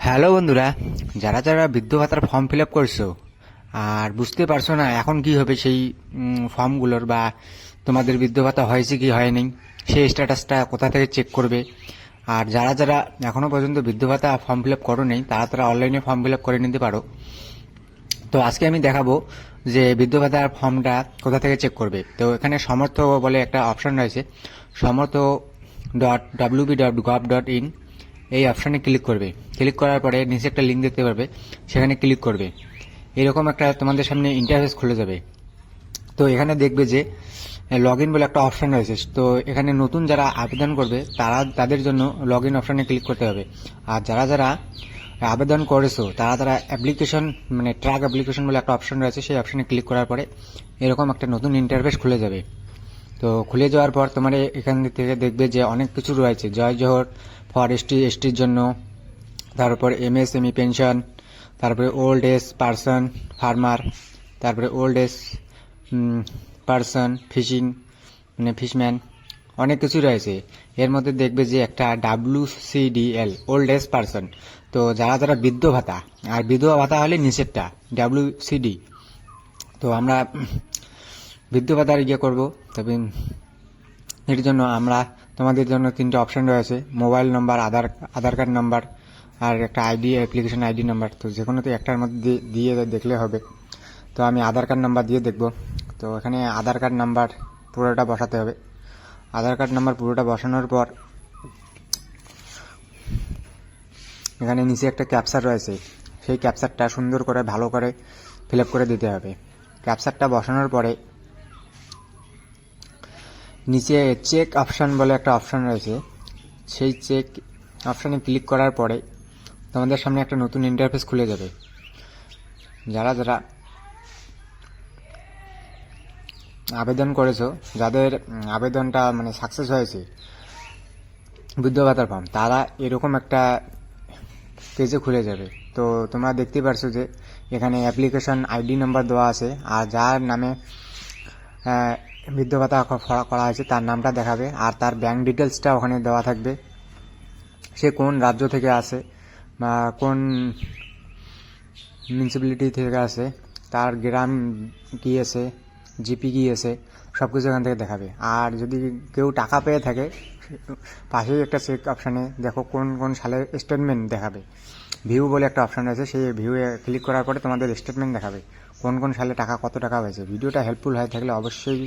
Hello বন্ধুরা, যারা যারা বৃদ্ধ ভাতার ফর্ম ফিল আপ করছো আর বুঝতে পারছো না এখন কি হবে সেই ফর্মগুলোর, বা তোমাদের বৃদ্ধ ভাতা হয়েছে কি হয়নি সেই স্ট্যাটাসটা কোথা থেকে চেক করবে, আর যারা যারা এখনো পর্যন্ত বৃদ্ধ ভাতা ফর্ম ফিল আপ করো নেই তারা তারা অনলাইনে ফর্ম ফিল আপ করে নিতে পারো। তো আজকে আমি দেখাবো যে বৃদ্ধ ভাতার ফর্মটা কোথা থেকে চেক করবে। তো এখানে সমর্থ বলে একটা অপশন রয়েছে, সমর্থ.wb.gov.in, এই অপশানে ক্লিক করবে। ক্লিক করার পরে নিচে একটা লিঙ্ক দেখতে পারবে, সেখানে ক্লিক করবে। এরকম একটা তোমাদের সামনে ইন্টারফেস খুলে যাবে। তো এখানে দেখবে যে লগ ইন বলে একটা অপশান রয়েছে। তো এখানে নতুন যারা আবেদন করবে তাদের জন্য লগ ইন অপশানে ক্লিক করতে হবে। আর যারা যারা আবেদন করেছো তারা তারা অ্যাপ্লিকেশন মানে ট্র্যাক অ্যাপ্লিকেশন বলে একটা অপশান রয়েছে, সেই অপশানে ক্লিক করার পরে এরকম একটা নতুন ইন্টারফেস খুলে যাবে। তো খুলে যাওয়ার পর তোমার এখান থেকে দেখবে যে অনেক কিছু রয়েছে, জয় জোহর ফর এসটির জন্য, তারপর এমএসএমই পেনশন, তারপরে ওল্ড এজ পারসন ফার্মার, তারপরে ওল্ড এজ পারসন ফিশিং মানে ফিশম্যান, অনেক কিছু রয়েছে। এর মধ্যে দেখবে যে একটা WCDL ওল্ড এজ পারসন, তো যারা যারা বৃদ্ধ ভাতা, আর বিধবা ভাতা হলে নিচেরটা WCD। তো আমরা বৃদ্ধ ভাতার করবো, তবে এর জন্য আমরা তোমাদের জন্য তিনটে অপশন রয়েছে, মোবাইল নম্বর, আধার কার্ড নাম্বার, আর একটা আইডি অ্যাপ্লিকেশন আইডি নাম্বার। তো যে কোনো তো একটার মধ্যে দিয়ে দেখলে হবে। তো আমি আধার কার্ড নাম্বার দিয়ে দেখব। তো এখানে আধার কার্ড নাম্বার পুরোটা বসাতে হবে। আধার কার্ড নাম্বার পুরোটা বসানোর পর এখানে নিচে একটা ক্যাপচার রয়েছে, সেই ক্যাপচারটা সুন্দর করে ভালো করে ফিল আপ করে দিতে হবে। ক্যাপচারটা বসানোর পরে নিচে চেক অপশান বলে একটা অপশান রয়েছে, সেই চেক অপশানে ক্লিক করার পরে তোমাদের সামনে একটা নতুন ইন্টারফেস খুলে যাবে। যারা যারা আবেদন করেছো, যাদের আবেদনটা মানে সাকসেস হয়েছে বৃদ্ধ ভাতার ফর্ম, তারা এরকম একটা পেজে খুলে যাবে। তো তোমরা দেখতে পারছো যে এখানে অ্যাপ্লিকেশন আইডি নাম্বার দেওয়া আছে, আর যার নামে বৃদ্ধ ভাতা করা হয়েছে তার নামটা দেখাবে, আর তার ব্যাংক ডিটেলসটা ওখানে দেওয়া থাকবে। সে কোন রাজ্য থেকে আসে বা কোন মিউনিসিপ্যালিটি থেকে আসে, তার গ্রাম কী আছে, জিপি কী আছে, সব কিছু এখান থেকে দেখাবে। আর যদি কেউ টাকা পেয়ে থাকে, পাশেই একটা চেক অপশানে দেখো কোন কোন সালের স্টেটমেন্ট দেখাবে। ভিউ বলে একটা অপশান আছে, সেই ভিউয়ে ক্লিক করার পরে তোমাদের স্টেটমেন্ট দেখাবে কোন কোন সালে টাকা কত টাকা হয়েছে। ভিডিওটা হেল্পফুল হয়ে থাকলে অবশ্যই